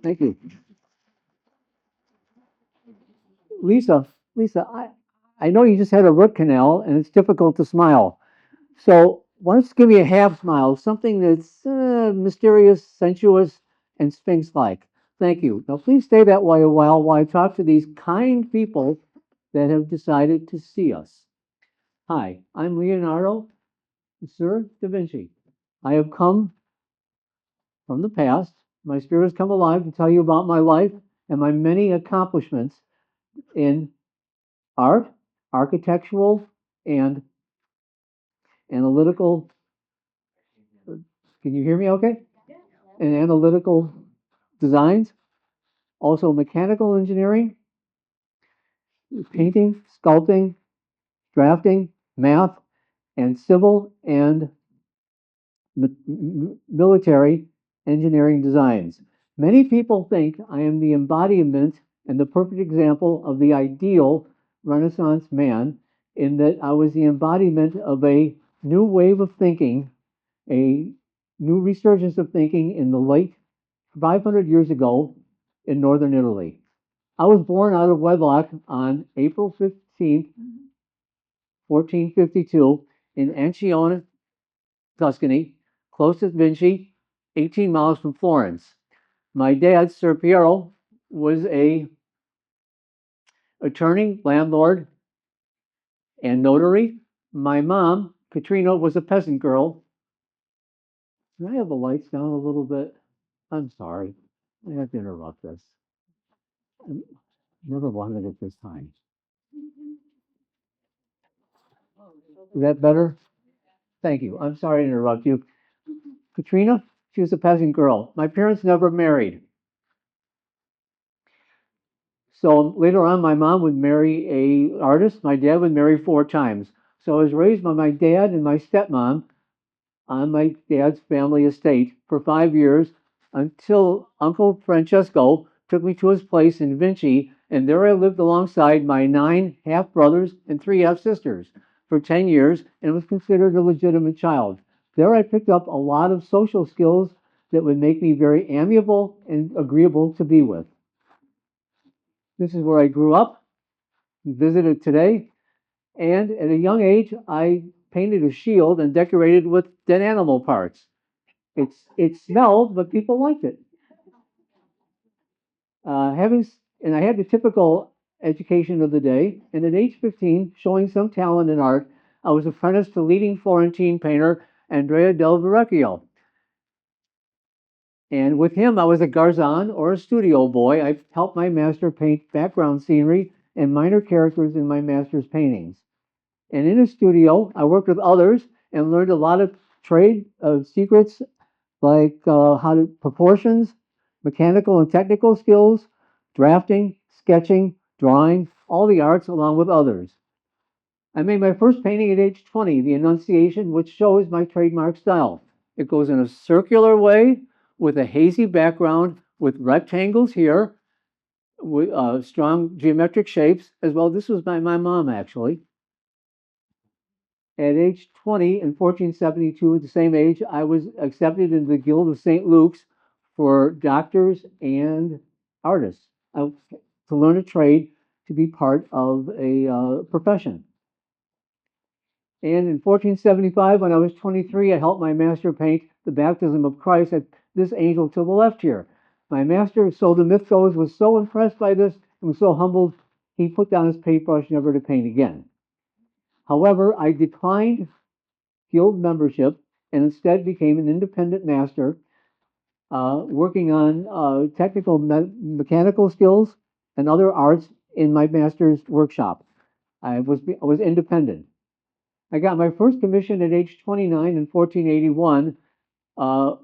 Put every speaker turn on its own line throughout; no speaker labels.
Thank you. Lisa, Lisa, I know you just had a root canal and it's difficult to smile. So why don't you give me a half smile, something that's mysterious, sensuous, and sphinx-like. Thank you. Now please stay that way a while I talk to these kind people that have decided to see us. Hi, I'm Leonardo, Sir Da Vinci. I have come from the past. My spirit has come alive to tell you about my life and my many accomplishments in art, architectural, and analytical. Can you hear me okay? And analytical designs, also mechanical engineering, painting, sculpting, drafting, math, and civil and military engineering designs. Many people think I am the embodiment and the perfect example of the ideal Renaissance man, in that I was the embodiment of a new wave of thinking, a new resurgence of thinking in the late 500 years ago in northern Italy. I was born out of wedlock on April 15th, 1452, in Ancione, Tuscany, close to Vinci, 18 miles from Florence. My dad, Sir Piero, was a attorney, landlord, and notary. My mom, Katrina, was a peasant girl. Can I have the lights down a little bit? I'm sorry. I have to interrupt this. I never wanted it this time. Is that better? Thank you. I'm sorry to interrupt you. Katrina, she was a peasant girl. My parents never married. So later on, my mom would marry a artist. My dad would marry four times. So I was raised by my dad and my stepmom on my dad's family estate for 5 years until Uncle Francesco took me to his place in Vinci, and there I lived alongside my 9 half brothers and 3 half sisters for 10 years and was considered a legitimate child. There I picked up a lot of social skills that would make me very amiable and agreeable to be with. This is where I grew up, visited today, and at a young age, I painted a shield and decorated with dead animal parts. It smelled, but people liked it. Having and I had the typical education of the day, and at age 15, showing some talent in art, I was apprenticed to leading Florentine painter Andrea del Verrocchio. And with him, I was a garzon or a studio boy. I helped my master paint background scenery and minor characters in my master's paintings. And in a studio, I worked with others and learned a lot of trade secrets, like how to proportions, mechanical and technical skills, drafting, sketching, drawing, all the arts along with others. I made my first painting at age 20, the Annunciation, which shows my trademark style. It goes in a circular way with a hazy background with rectangles here, with strong geometric shapes as well. This was by my mom, actually. At age 20 in 1472, at the same age, I was accepted into the Guild of St. Luke's for doctors and artists to learn a trade to be part of a profession. And in 1475, when I was 23, I helped my master paint the baptism of Christ at this angel to the left here. My master, so the myth goes, was so impressed by this and was so humbled, he put down his paintbrush never to paint again. However, I declined guild membership and instead became an independent master, working on technical mechanical skills and other arts in my master's workshop. I was independent. I got my first commission at age 29 in 1481 uh,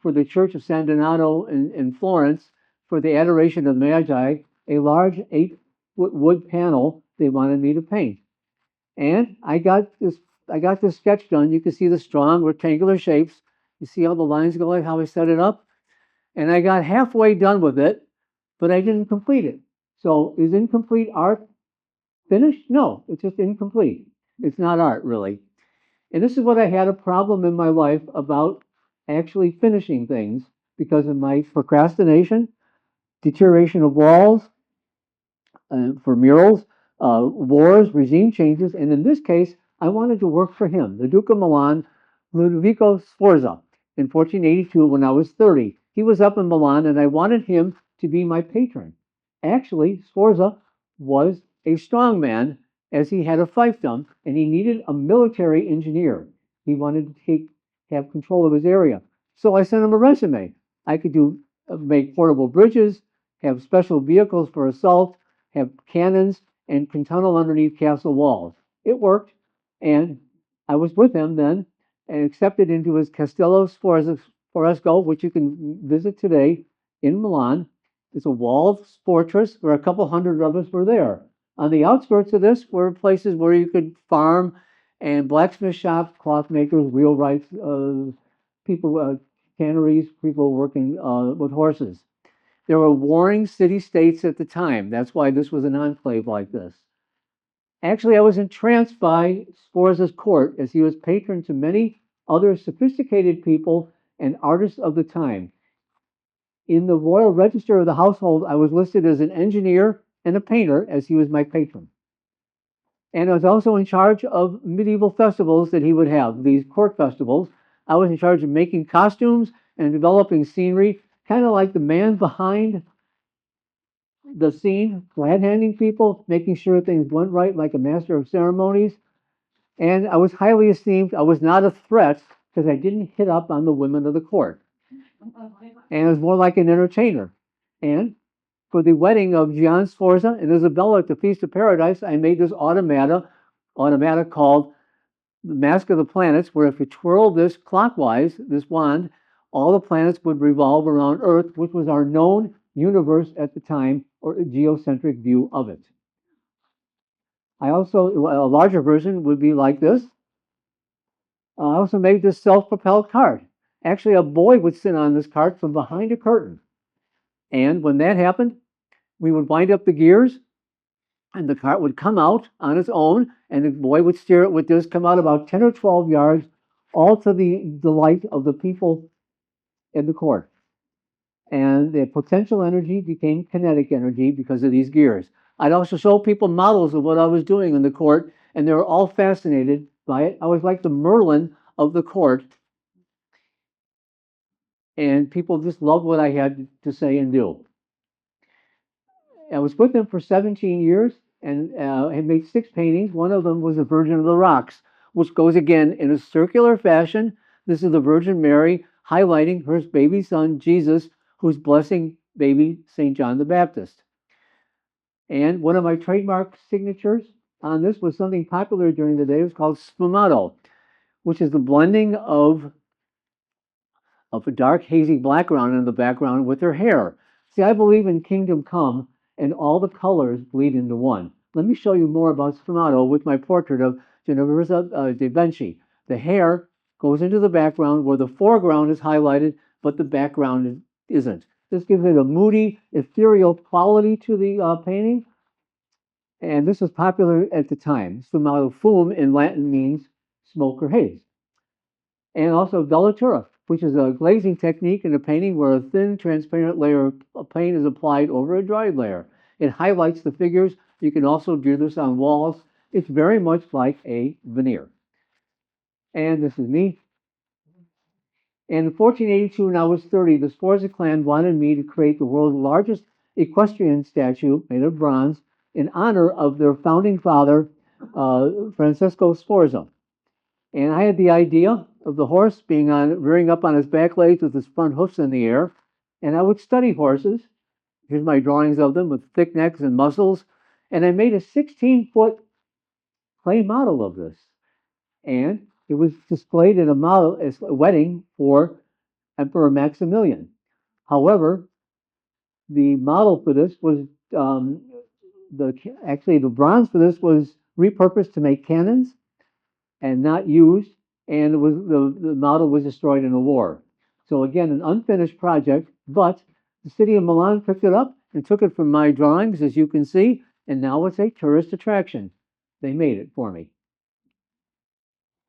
for the Church of San Donato in Florence for the Adoration of the Magi, a large 8-foot wood panel they wanted me to paint. And I got this sketch done. You can see the strong rectangular shapes. You see how the lines go, like how I set it up? And I got halfway done with it, but I didn't complete it. So is incomplete art finished? No, it's just incomplete. It's not art, really. And this is what I had a problem in my life about actually finishing things. because of my procrastination, deterioration of walls, for murals, wars, regime changes, and in this case, I wanted to work for him, the Duke of Milan, Ludovico Sforza, in 1482 when I was 30. He was up in Milan, and I wanted him to be my patron. Actually, Sforza was a strong man, as he had a fiefdom, and he needed a military engineer. He wanted to have control of his area. So I sent him a resume. I could make portable bridges, have special vehicles for assault, have cannons, and can tunnel underneath castle walls. It worked, and I was with him then and accepted into his Castello Sforzesco, which you can visit today in Milan. It's a walled fortress where a couple hundred of us were there. On the outskirts of this were places where you could farm and blacksmith shops, cloth makers, wheelwrights, people, canneries, people working with horses. There were warring city-states at the time. That's why this was an enclave like this. Actually, I was entranced by Sforza's court as he was patron to many other sophisticated people and artists of the time. In the royal register of the household, I was listed as an engineer and a painter as he was my patron. And I was also in charge of medieval festivals that he would have, these court festivals. I was in charge of making costumes and developing scenery, kind of like the man behind the scene, glad handing people, making sure things went right like a master of ceremonies. And I was highly esteemed. I was not a threat because I didn't hit up on the women of the court. And I was more like an entertainer. And for the wedding of Gian Sforza and Isabella at the Feast of Paradise, I made this automata called the Mask of the Planets, where if you twirl this clockwise, this wand, all the planets would revolve around Earth, which was our known universe at the time, or a geocentric view of it. I also, a larger version would be like this. I also made this self-propelled cart. Actually, a boy would sit on this cart from behind a curtain. And when that happened, we would wind up the gears, and the cart would come out on its own, and the boy would steer it with this, come out about 10 or 12 yards, all to the delight of the people in the court. And the potential energy became kinetic energy because of these gears. I'd also show people models of what I was doing in the court, and they were all fascinated by it. I was like the Merlin of the court, and people just loved what I had to say and do. I was with them for 17 years and had made 6 paintings. One of them was the Virgin of the Rocks, which goes again in a circular fashion. This is the Virgin Mary highlighting her baby son, Jesus, who's blessing baby St. John the Baptist. And one of my trademark signatures on this was something popular during the day. It was called sfumato, which is the blending of a dark, hazy background in the background with her hair. See, I believe in kingdom come, and all the colors bleed into one. Let me show you more about sfumato with my portrait of Ginevra Davinci. The hair goes into the background where the foreground is highlighted, but the background isn't. This gives it a moody, ethereal quality to the painting, and this was popular at the time. Sfumato, fum in Latin means smoke or haze. And also velatura, which is a glazing technique in a painting where a thin, transparent layer of paint is applied over a dried layer. It highlights the figures. You can also do this on walls. It's very much like a veneer. And this is me. And in 1482, when I was 30, the Sforza clan wanted me to create the world's largest equestrian statue made of bronze in honor of their founding father, Francesco Sforza. And I had the idea of the horse rearing up on his back legs with his front hoofs in the air. And I would study horses. Here's my drawings of them with thick necks and muscles. And I made a 16-foot clay model of this. And it was displayed at a wedding for Emperor Maximilian. However, the model for this was the bronze for this was repurposed to make cannons and not used, and the model was destroyed in a war. So again, an unfinished project, but the city of Milan picked it up and took it from my drawings, as you can see, and now it's a tourist attraction. They made it for me.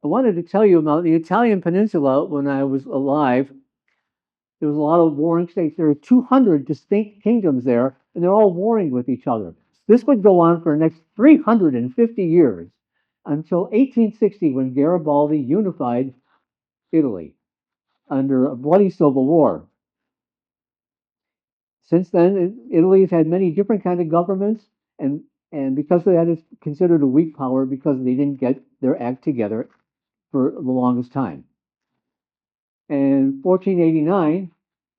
I wanted to tell you about the Italian peninsula when I was alive. There was a lot of warring states. There are 200 distinct kingdoms there, and they're all warring with each other. This would go on for the next 350 years until 1860 when Garibaldi unified Italy under a bloody civil war. Since then, Italy has had many different kind of governments, and because of that, it's considered a weak power because they didn't get their act together for the longest time. In 1489,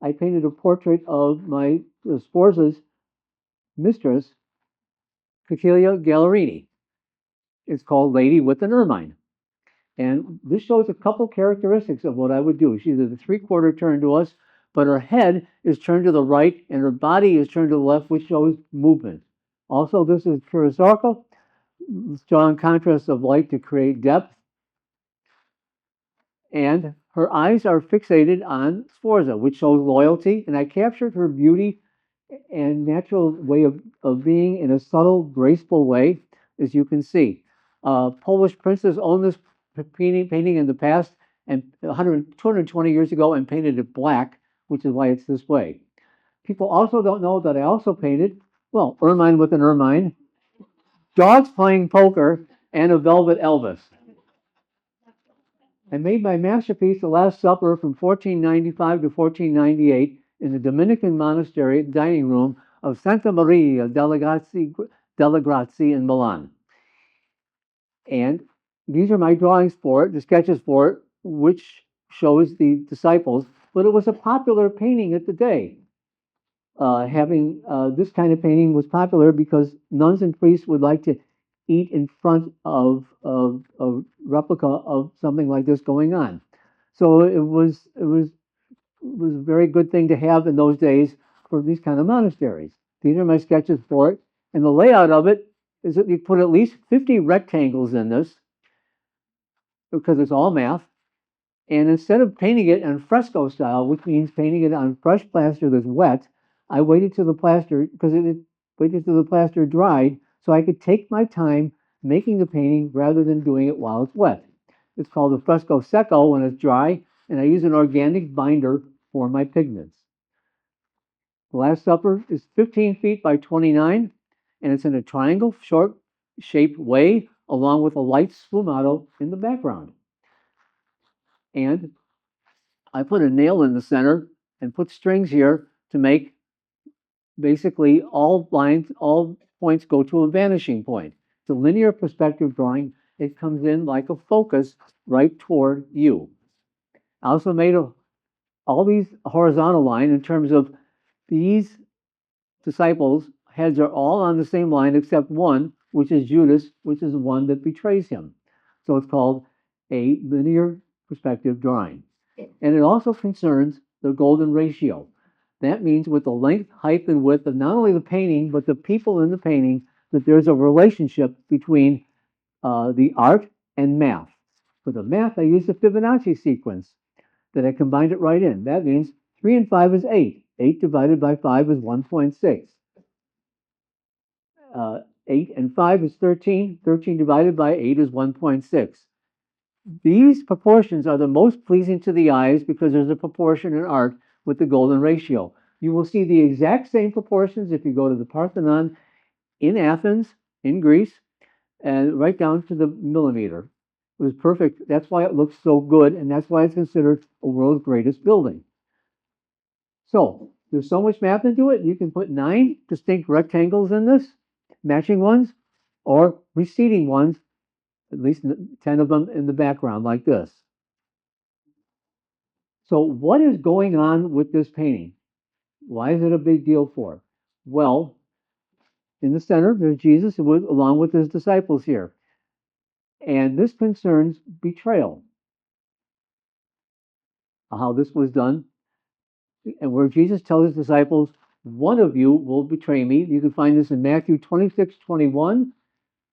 I painted a portrait of my Sforza's mistress, Cecilia Gallerini. It's called Lady with an Ermine. And this shows a couple characteristics of what I would do. She's at a three-quarter turn to us, but her head is turned to the right and her body is turned to the left, which shows movement. Also, this is Kurosawa, strong contrast of light to create depth. And her eyes are fixated on Sforza, which shows loyalty. And I captured her beauty and natural way of being in a subtle, graceful way, as you can see. Polish princes owned this painting in the past and 220 years ago and painted it black, which is why it's this way. People also don't know that I also painted, well, Ermine with an Ermine, dogs playing poker, and a velvet Elvis. I made my masterpiece, The Last Supper, from 1495 to 1498 in the Dominican monastery dining room of Santa Maria delle Grazie in Milan. And these are my drawings for it, the sketches for it, which shows the disciples. But it was a popular painting at the day. Having this kind of painting was popular because nuns and priests would like to eat in front of a replica of something like this going on. So it was a very good thing to have in those days for these kind of monasteries. These are my sketches for it, and the layout of it is that you put at least 50 rectangles in this because it's all math. And instead of painting it in fresco style, which means painting it on fresh plaster that's wet, I waited till the plaster waited till the plaster dried so I could take my time making the painting rather than doing it while it's wet. It's called a fresco secco when it's dry, and I use an organic binder for my pigments. The Last Supper is 15 feet by 29, and it's in a triangle short shaped way along with a light sfumato in the background. And I put a nail in the center and put strings here to make basically all points go to a vanishing point. It's a linear perspective drawing. It comes in like a focus right toward you. I also made all these horizontal line in terms of these disciples' heads are all on the same line except one, which is Judas, which is the one that betrays him. So it's called a linear perspective drawing. And it also concerns the golden ratio. That means with the length, height, and width of not only the painting, but the people in the painting, that there's a relationship between the art and math. For the math, I use the Fibonacci sequence that I combined it right in. That means 3 and 5 is 8. 8 divided by 5 is 1.6. 8 and 5 is 13. 13 divided by 8 is 1.6. These proportions are the most pleasing to the eyes because there's a proportion in art with the golden ratio. You will see the exact same proportions if you go to the Parthenon in Athens, in Greece, and right down to the millimeter. It was perfect. That's why it looks so good, and that's why it's considered a world's greatest building. So there's so much math into it. You can put 9 distinct rectangles in this, matching ones, or receding ones, at least 10 of them in the background like this. So what is going on with this painting? Why is it a big deal for? Well, in the center, there's Jesus along with his disciples here. And this concerns betrayal. How this was done, and where Jesus tells his disciples, one of you will betray me. You can find this in Matthew 26:21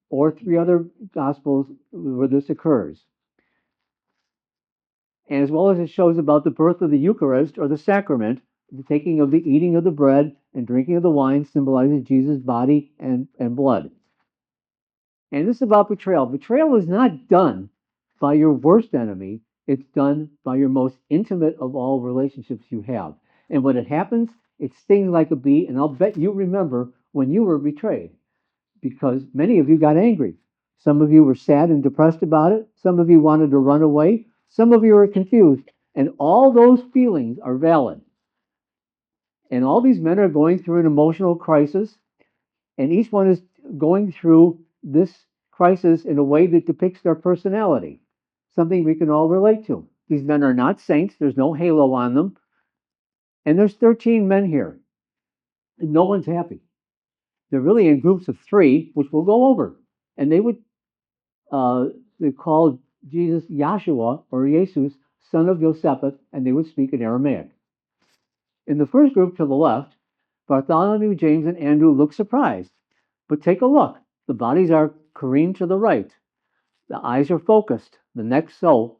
or 3 other Gospels where this occurs. And as well as it shows about the birth of the Eucharist or the sacrament, the taking of the eating of the bread and drinking of the wine symbolizes Jesus' body and blood. And this is about betrayal. Betrayal is not done by your worst enemy. It's done by your most intimate of all relationships you have. And when it happens, it stings like a bee, and I'll bet you remember when you were betrayed, because many of you got angry. Some of you were sad and depressed about it. Some of you wanted to run away. Some of you were confused. And all those feelings are valid. And all these men are going through an emotional crisis, and each one is going through this crisis in a way that depicts their personality, something we can all relate to. These men are not saints, there's no halo on them, and there's 13 men here, and no one's happy. They're really in groups of three, which we'll go over. And they called Jesus Yahshua, or Jesus, son of Josephus, and they would speak in Aramaic. In the first group to the left, Bartholomew, James, and Andrew look surprised. But take a look. The bodies are careened to the right. The eyes are focused. The neck so.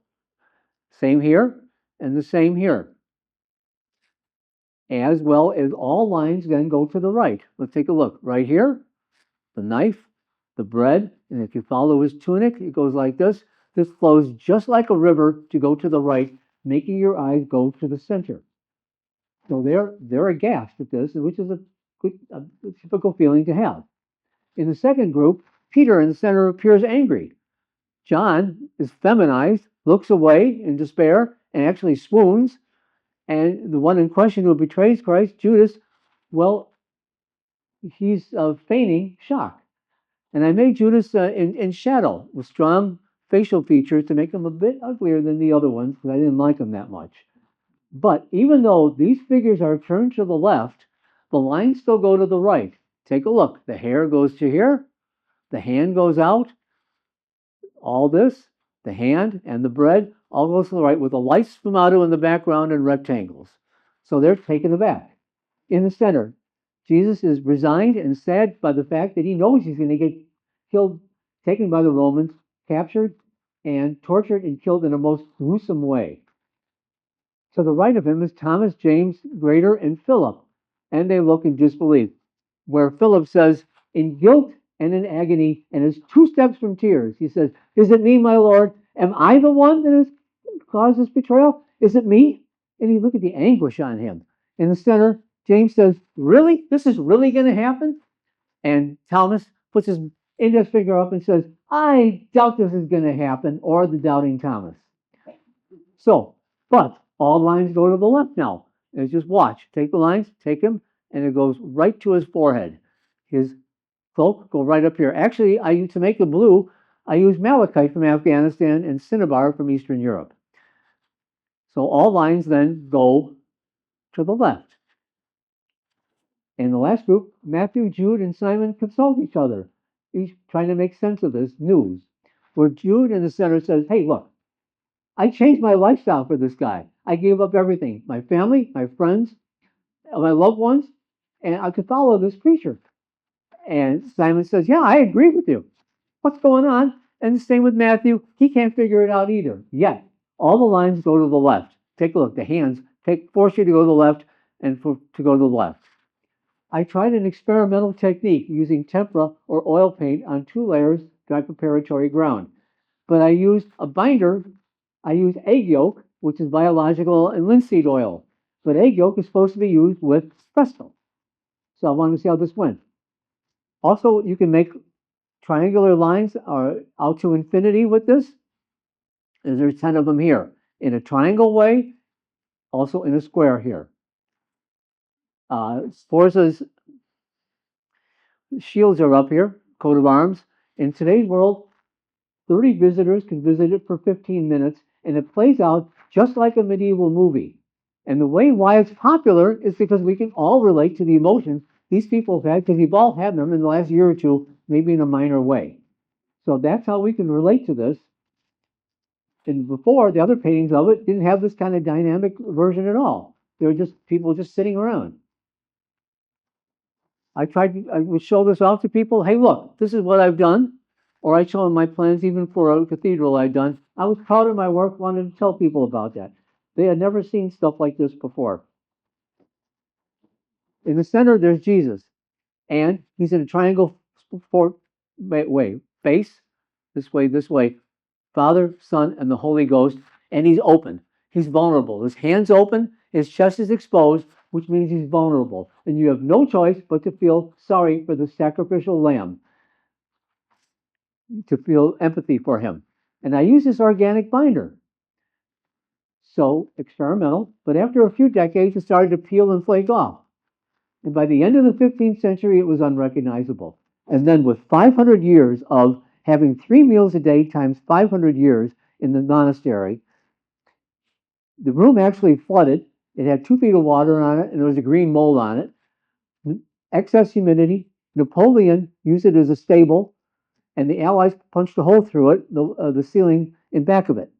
Same here, and the same here. As well as all lines then go to the right. Let's take a look. Right here, the knife, the bread, and if you follow his tunic, it goes like this. This flows just like a river to go to the right, making your eyes go to the center. So they're aghast at this, which is a typical feeling to have. In the second group, Peter in the center appears angry. John is feminized, looks away in despair, and actually swoons. And the one in question who betrays Christ, Judas, well, he's feigning shock. And I made Judas in shadow with strong facial features to make him a bit uglier than the other ones because I didn't like him that much. But even though these figures are turned to the left, the lines still go to the right. Take a look. The hair goes to here. The hand goes out. All this, the hand and the bread, all goes to the right with a light sfumato in the background and rectangles. So they're taken aback. In the center, Jesus is resigned and sad by the fact that he knows he's going to get killed, taken by the Romans, captured, and tortured and killed in a most gruesome way. To the right of him is Thomas, James, Greater, and Philip, and they look in disbelief, where Philip says, in guilt and in agony, and is 2 steps from tears, he says, is it me, my Lord? Am I the one that has caused this betrayal? Is it me? And you look at the anguish on him. In the center, James says, really? This is really going to happen? And Thomas puts his index finger up and says, I doubt this is going to happen, or the doubting Thomas. So, but all lines go to the left now. And just watch. Take the lines, take him, and it goes right to his forehead. His cloak go right up here. Actually, to make the blue, I use malachite from Afghanistan and cinnabar from Eastern Europe. So all lines then go to the left. In the last group, Matthew, Jude, and Simon consult each other, each trying to make sense of this news. Where Jude in the center says, hey, look, I changed my lifestyle for this guy. I gave up everything, my family, my friends, my loved ones, and I could follow this preacher. And Simon says, yeah, I agree with you. What's going on? And the same with Matthew. He can't figure it out either. Yet, all the lines go to the left. Take a look. The hands force you to go to the left and to go to the left. I tried an experimental technique using tempera or oil paint on 2 layers dry preparatory ground. But I used a binder. I used egg yolk, which is biological, and linseed oil. But egg yolk is supposed to be used with pesto. So I wanted to see how this went. Also, you can make triangular lines out to infinity with this. And there's 10 of them here. In a triangle way, also in a square here. Sforza's shields are up here, coat of arms. In today's world, 30 visitors can visit it for 15 minutes, and it plays out just like a medieval movie. And the way why it's popular is because we can all relate to the emotions these people have had, because we've all had them in the last year or two, maybe in a minor way. So that's how we can relate to this. And before, the other paintings of it didn't have this kind of dynamic version at all. They were just people just sitting around. I would show this off to people. Hey, look, this is what I've done. Or I show them my plans even for a cathedral I'd done. I was proud of my work, wanted to tell people about that. They had never seen stuff like this before. In the center, there's Jesus. And he's in a triangle way, face, this way, Father, Son, and the Holy Ghost. and he's open. He's vulnerable. His hand's open, his chest is exposed, which means he's vulnerable. And you have no choice but to feel sorry for the sacrificial lamb, to feel empathy for him. And I use this organic binder. So experimental, but after a few decades, it started to peel and flake off. And by the end of the 15th century, it was unrecognizable. And then with 500 years of having 3 meals a day times 500 years in the monastery, the room actually flooded. It had 2 feet of water on it, and there was a green mold on it. Excess humidity. Napoleon used it as a stable, and the Allies punched a hole through it, the ceiling in back of it.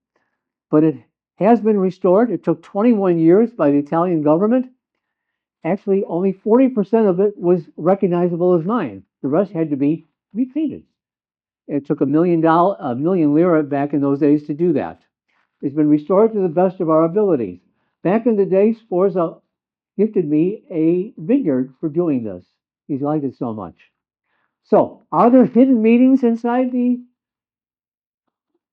But it has been restored. It took 21 years by the Italian government. Actually, only 40% of it was recognizable as mine. The rest had to be repainted. It took a million lira back in those days to do that. It's been restored to the best of our abilities. Back in the day, Sforza gifted me a vineyard for doing this. He liked it so much. So, are there hidden meanings inside the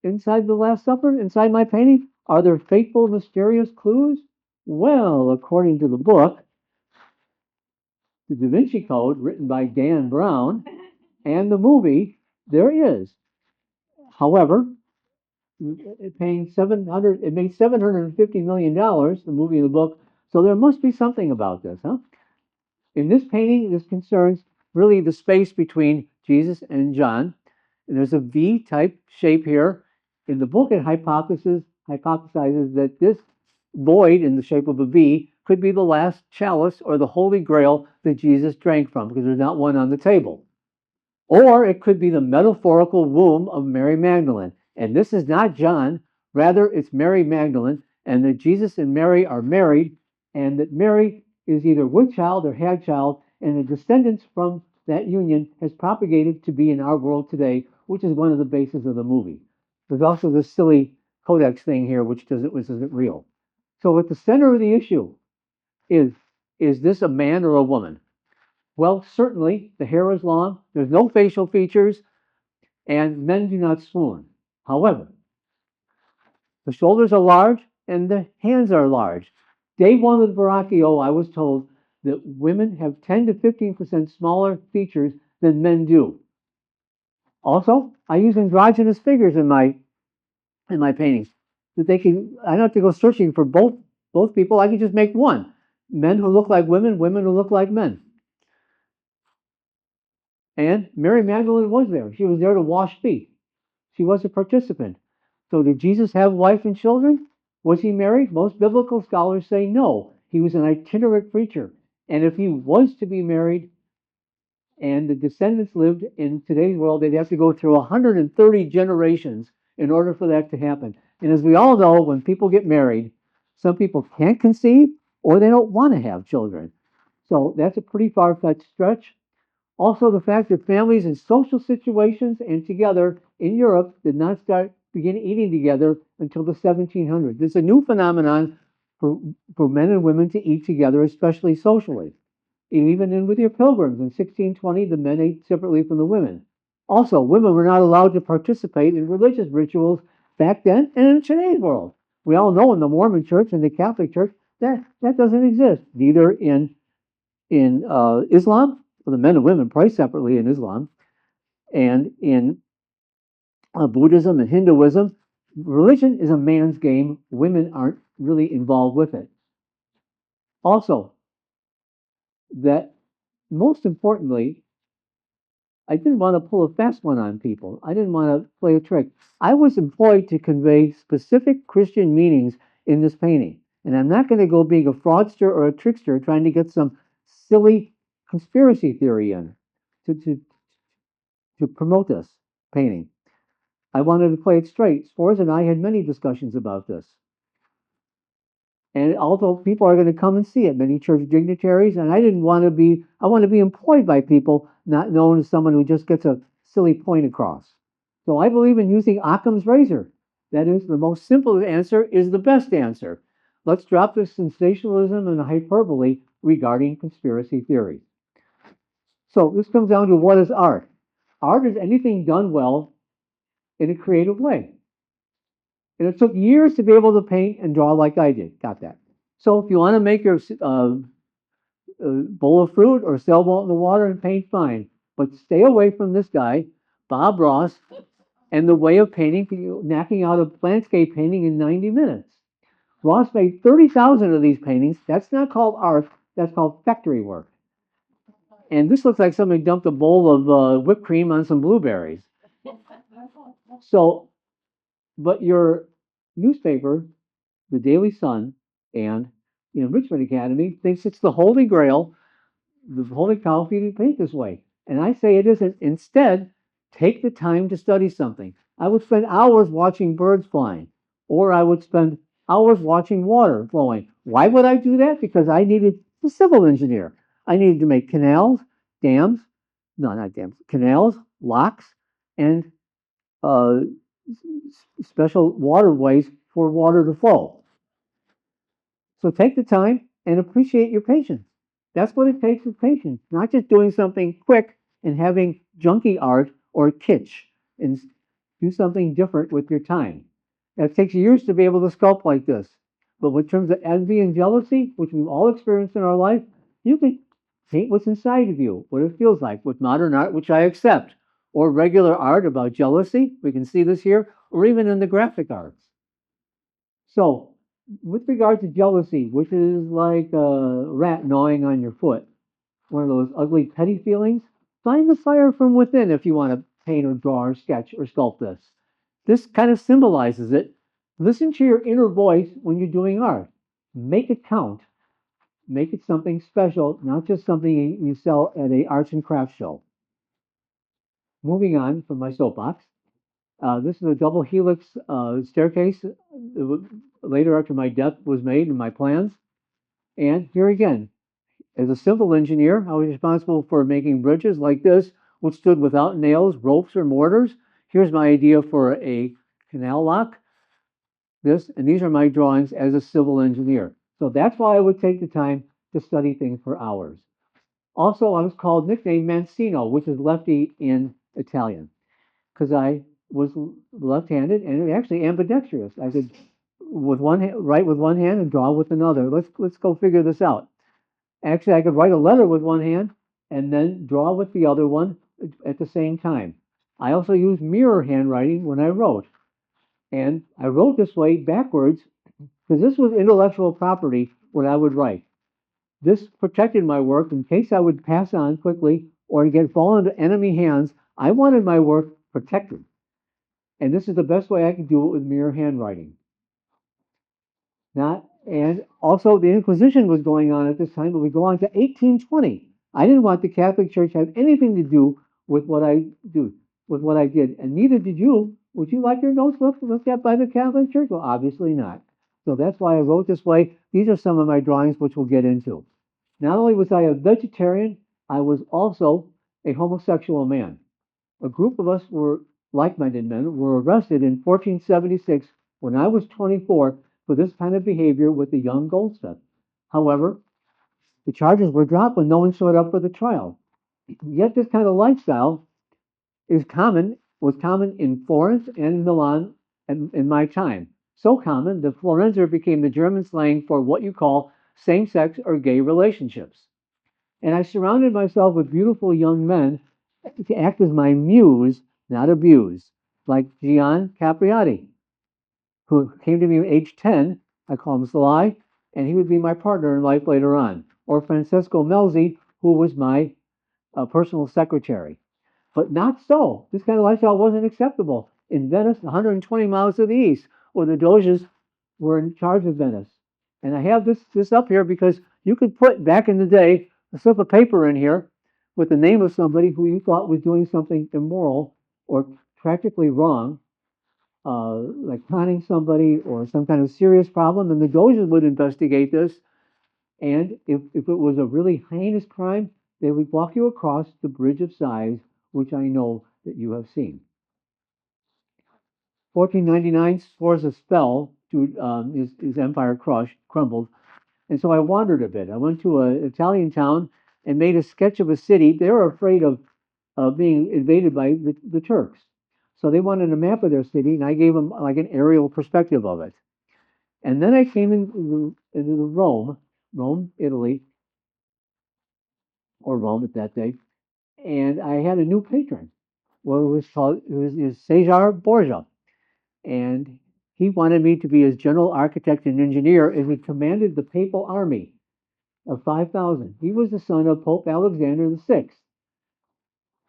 Last Supper, inside my painting? Are there fateful, mysterious clues? Well, according to the book, the Davinci Code, written by Dan Brown, and the movie, there is. However, it made $750 million, the movie and the book, so there must be something about this, huh? In this painting, this concerns really the space between Jesus and John. And there's a V-type shape here. In the book, it hypothesizes that this void in the shape of a V could be the last chalice or the Holy Grail that Jesus drank from, because there's not one on the table. Or it could be the metaphorical womb of Mary Magdalene. And this is not John, rather, it's Mary Magdalene, and that Jesus and Mary are married, and that Mary is either with child or had child, and the descendants from that union has propagated to be in our world today, which is one of the bases of the movie. There's also this silly codex thing here, which isn't real. So at the center of the issue is this a man or a woman? Well, certainly the hair is long, there's no facial features, and men do not swoon. However, the shoulders are large and the hands are large. Day one of the Verrocchio, I was told that women have 10 to 15% smaller features than men do. Also, I use androgynous figures in my paintings. That I don't have to go searching for both people. I can just make one. Men who look like women, women who look like men. And Mary Magdalene was there. She was there to wash feet. She was a participant. So did Jesus have wife and children? Was he married? Most biblical scholars say no. He was an itinerant preacher. And if he was to be married and the descendants lived in today's world, they'd have to go through 130 generations in order for that to happen. And as we all know, when people get married, some people can't conceive or they don't want to have children. So that's a pretty far-fetched stretch. Also, the fact that families in social situations and together in Europe did not begin eating together until the 1700s. It's a new phenomenon for men and women to eat together, especially socially. Even in with your pilgrims in 1620, the men ate separately from the women. Also, women were not allowed to participate in religious rituals back then and in today's world. We all know in the Mormon Church and the Catholic Church that doesn't exist, neither in Islam. Well, the men and women pray separately in Islam, and in Buddhism and Hinduism. Religion is a man's game. Women aren't really involved with it. Also, that most importantly, I didn't want to pull a fast one on people. I didn't want to play a trick. I was employed to convey specific Christian meanings in this painting. And I'm not going to go being a fraudster or a trickster trying to get some silly conspiracy theory in to promote this painting. I wanted to play it straight. Sforza and I had many discussions about this. And although people are going to come and see it, many church dignitaries, and I want to be employed by people, not known as someone who just gets a silly point across. So I believe in using Occam's razor. That is, the most simple answer is the best answer. Let's drop the sensationalism and the hyperbole regarding conspiracy theories. So this comes down to, what is art? Art is anything done well in a creative way. And it took years to be able to paint and draw like I did. Got that? So if you want to make your bowl of fruit or sailboat in the water and paint, fine. But stay away from this guy, Bob Ross, and the way of painting, knocking out a landscape painting in 90 minutes. Ross made 30,000 of these paintings. That's not called art. That's called factory work. And this looks like somebody dumped a bowl of whipped cream on some blueberries. So, but your newspaper, the Daily Sun, and the Enrichment Academy thinks it's the holy grail, the holy cow for you to paint this way. And I say it isn't. Instead, take the time to study something. I would spend hours watching birds flying, or I would spend hours watching water flowing. Why would I do that? Because I needed a civil engineer. I needed to make canals, dams, no, not dams, canals, locks, and uh, special waterways for water to flow. So take the time and appreciate your patience. That's what it takes is patience, not just doing something quick and having junky art or kitsch, and do something different with your time. It takes years to be able to sculpt like this. But in terms of envy and jealousy, which we've all experienced in our life, you can paint what's inside of you, what it feels like with modern art, which I accept, or regular art about jealousy. We can see this here, or even in the graphic arts. So, with regard to jealousy, which is like a rat gnawing on your foot, one of those ugly, petty feelings, find the fire from within if you want to paint or draw or sketch or sculpt this. This kind of symbolizes it. Listen to your inner voice when you're doing art. Make it count. Make it something special, not just something you sell at a arts and crafts show. Moving on from my soapbox. This is a double helix staircase. Later, after my death was made in my plans. And here again, as a civil engineer, I was responsible for making bridges like this, which stood without nails, ropes, or mortars. Here's my idea for a canal lock. This, and these are my drawings as a civil engineer. So that's why I would take the time to study things for hours. Also, I was called nicknamed Mancino, which is lefty in Italian, because I was left-handed and actually ambidextrous. I could with one hand, write with one hand and draw with another. Let's go figure this out. Actually, I could write a letter with one hand and then draw with the other one at the same time. I also used mirror handwriting when I wrote. And I wrote this way backwards because this was intellectual property when I would write. This protected my work in case I would pass on quickly or get fall into enemy hands. I wanted my work protected. And this is the best way I could do it with mirror handwriting. Not, and also the Inquisition was going on at this time, but we go on to 1820. I didn't want the Catholic Church to have anything to do with what I do, with what I did, and neither did you. Would you like your notes looked at by the Catholic Church? Well, obviously not. So that's why I wrote this way. These are some of my drawings, which we'll get into. Not only was I a vegetarian, I was also a homosexual man. A group of us were like-minded men were arrested in 1476 when I was 24 for this kind of behavior with a young goldsmith. However, the charges were dropped when no one showed up for the trial. Yet this kind of lifestyle was common in Florence and in Milan in my time. So common that Florenzer became the German slang for what you call same-sex or gay relationships. And I surrounded myself with beautiful young men to act as my muse, not abuse, like Gian Capriati, who came to me at age 10. I call him Sly, and he would be my partner in life later on. Or Francesco Melzi, who was my personal secretary. But not so. This kind of lifestyle wasn't acceptable in Venice, 120 miles to the east, where the Doges were in charge of Venice. And I have this up here because you could put, back in the day, a slip of paper in here with the name of somebody who you thought was doing something immoral or tragically wrong, like conning somebody or some kind of serious problem, and the Doges would investigate this. And if it was a really heinous crime, they would walk you across the Bridge of Sighs, which I know that you have seen. 1499 swords a spell to his empire crumbled. And so I wandered a bit. I went to an Italian town and made a sketch of a city. They were afraid of being invaded by the Turks. So they wanted a map of their city, and I gave them like an aerial perspective of it. And then I came into Rome, Italy, or Rome at that day, and I had a new patron. Well, it was Cesar Borgia, and he wanted me to be his general architect and engineer, and he commanded the papal army of 5,000. He was the son of Pope Alexander VI,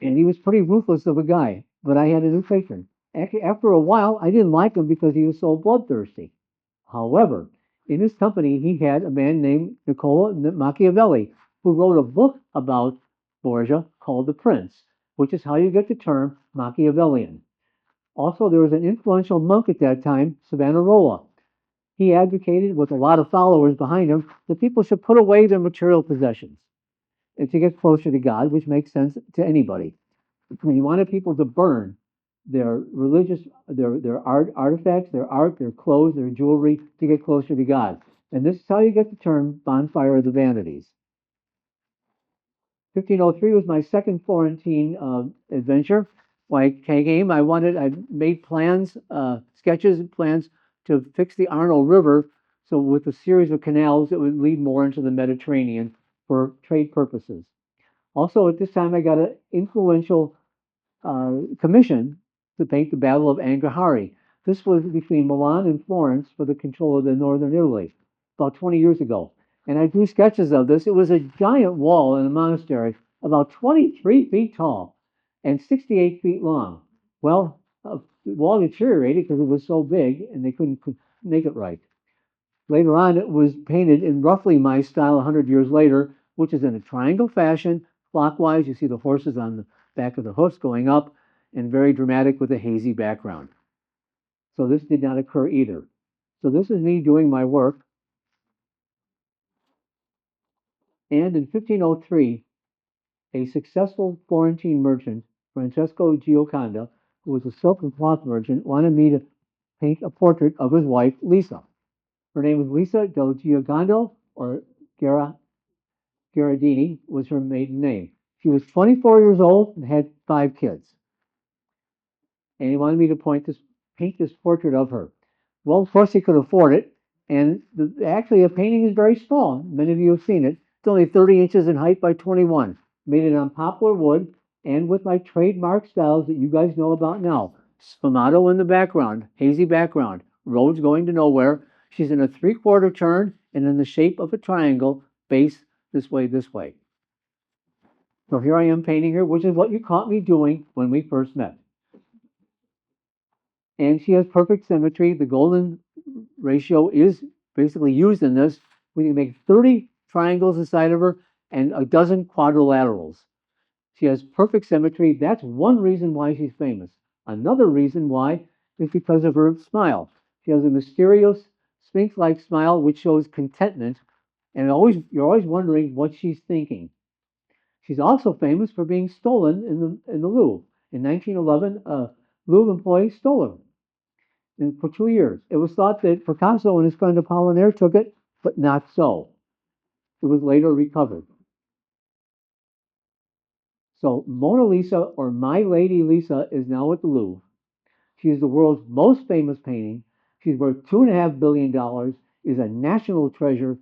and he was pretty ruthless of a guy. But I had a new patron. Actually, after a while, I didn't like him because he was so bloodthirsty. However, in his company, he had a man named Niccolo Machiavelli, who wrote a book about Borgia called The Prince, which is how you get the term Machiavellian. Also, there was an influential monk at that time, Savonarola. He advocated, with a lot of followers behind him, that people should put away their material possessions and to get closer to God, which makes sense to anybody. And he wanted people to burn their religious, their artifacts, their art, their clothes, their jewelry to get closer to God. And this is how you get the term bonfire of the vanities. 1503 was my second Florentine adventure. When I came, I made plans, sketches and plans to fix the Arno River. So with a series of canals that would lead more into the Mediterranean for trade purposes. Also, at this time, I got an influential commission to paint the Battle of Angahari. This was between Milan and Florence for the control of the northern Italy about 20 years ago. And I drew sketches of this. It was a giant wall in a monastery about 23 feet tall and 68 feet long. Well, the wall deteriorated because it was so big and they couldn't make it right. Later on, it was painted in roughly my style 100 years later, which is in a triangle fashion, clockwise. You see the horses on the back of the hoofs going up, and very dramatic with a hazy background. So this did not occur either. So this is me doing my work. And in 1503, a successful Florentine merchant, Francesco Gioconda, who was a silk and cloth merchant, wanted me to paint a portrait of his wife, Lisa. Her name was Lisa del Giocondo, or Gherardini was her maiden name. She was 24 years old and had 5 kids. And he wanted me to paint this portrait of her. Well, of course, he could afford it. And actually, the painting is very small. Many of you have seen it. It's only 30 inches in height by 21. Made it on poplar wood and with my trademark styles that you guys know about now. Sfumato in the background, hazy background, roads going to nowhere. She's in a 3/4 turn and in the shape of a triangle, base this way, this way. So here I am painting her, which is what you caught me doing when we first met. And she has perfect symmetry. The golden ratio is basically used in this. We can make 30 triangles inside of her and a dozen quadrilaterals. She has perfect symmetry. That's one reason why she's famous. Another reason why is because of her smile. She has a mysterious sphinx-like smile which shows contentment, and you're always wondering what she's thinking. She's also famous for being stolen in the Louvre. In 1911, a Louvre employee stole her for 2 years. It was thought that Picasso and his friend Apollinaire took it, but not so. It was later recovered. So Mona Lisa, or My Lady Lisa, is now at the Louvre. She is the world's most famous painting. She's worth $2.5 billion, is a national treasure,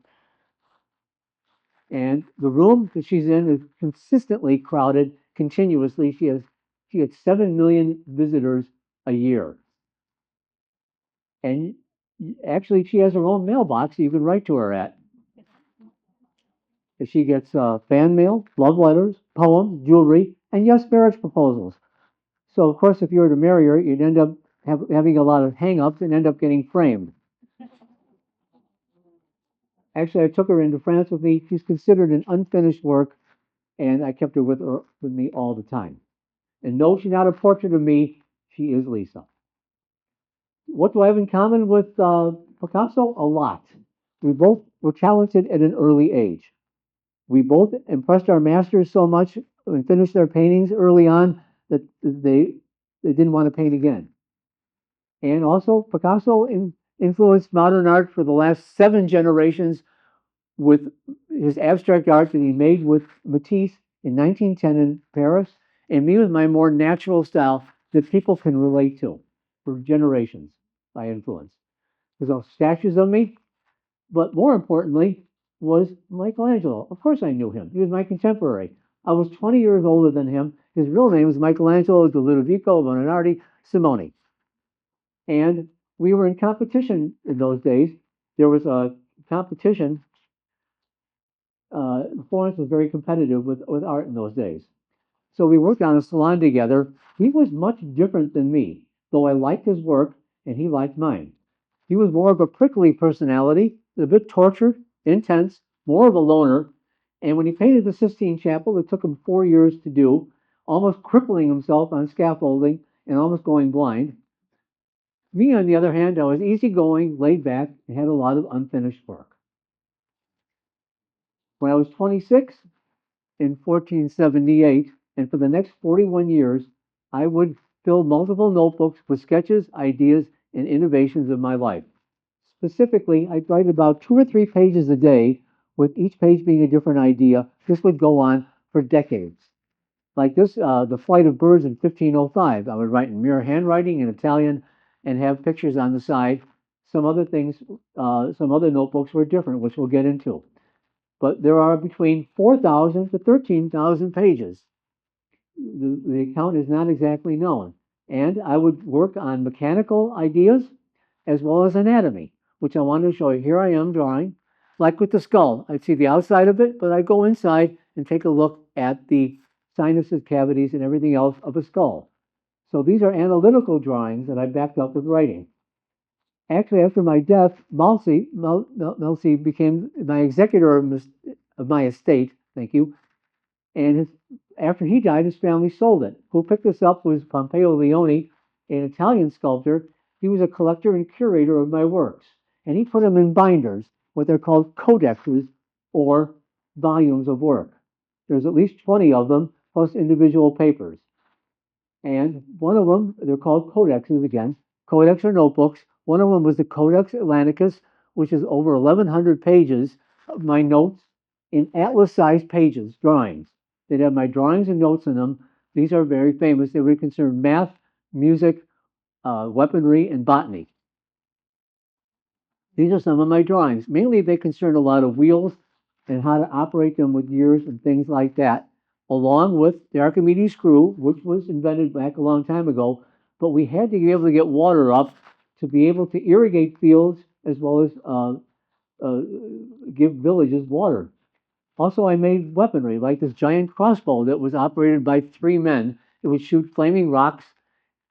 and the room that she's in is consistently crowded, continuously. She gets 7 million visitors a year. And actually, she has her own mailbox that you can write to her at. She gets fan mail, love letters, poems, jewelry, and yes, marriage proposals. So, of course, if you were to marry her, you'd end up having a lot of hang-ups and end up getting framed. Actually, I took her into France with me. She's considered an unfinished work, and I kept her with me all the time. And no, she's not a portrait of me. She is Lisa. What do I have in common with Picasso? A lot. We both were talented at an early age. We both impressed our masters so much and finished their paintings early on that they didn't want to paint again. And also, Picasso influenced modern art for the last 7 generations with his abstract art that he made with Matisse in 1910 in Paris, and me with my more natural style that people can relate to for generations by influence. There's all statues of me, but more importantly was Michelangelo. Of course I knew him. He was my contemporary. I was 20 years older than him. His real name was Michelangelo di Ludovico Buonarroti Simoni. And we were in competition in those days. There was a competition. Florence was very competitive with art in those days. So we worked on a salon together. He was much different than me, though I liked his work and he liked mine. He was more of a prickly personality, a bit tortured, intense, more of a loner. And when he painted the Sistine Chapel, it took him 4 years to do, almost crippling himself on scaffolding and almost going blind. Me, on the other hand, I was easygoing, laid back, and had a lot of unfinished work. When I was 26 in 1478, and for the next 41 years, I would fill multiple notebooks with sketches, ideas, and innovations of my life. Specifically, I'd write about 2 or 3 pages a day, with each page being a different idea. This would go on for decades. Like this, the flight of birds in 1505. I would write in mirror handwriting in Italian and have pictures on the side. Some other things, some other notebooks were different, which we'll get into. But there are between 4,000 to 13,000 pages. The account is not exactly known. And I would work on mechanical ideas as well as anatomy, which I wanted to show you. Here I am drawing, like with the skull. I'd see the outside of it, but I'd go inside and take a look at the sinuses, cavities, and everything else of a skull. So these are analytical drawings that I backed up with writing. Actually, after my death, Melcy became my executor of my estate. Thank you. And after he died, his family sold it. Who picked this up was Pompeo Leone, an Italian sculptor. He was a collector and curator of my works. And he put them in binders, what they're called codexes, or volumes of work. There's at least 20 of them, plus individual papers. And one of them, they're called codexes again. Codex are notebooks. One of them was the Codex Atlanticus, which is over 1,100 pages of my notes in atlas-sized pages, drawings. They'd have my drawings and notes in them. These are very famous. They would concern math, music, weaponry, and botany. These are some of my drawings. Mainly, they concern a lot of wheels and how to operate them with gears and things like that, along with the Archimedes screw, which was invented back a long time ago. But we had to be able to get water up to be able to irrigate fields as well as give villages water. Also, I made weaponry, like this giant crossbow that was operated by 3 men. It would shoot flaming rocks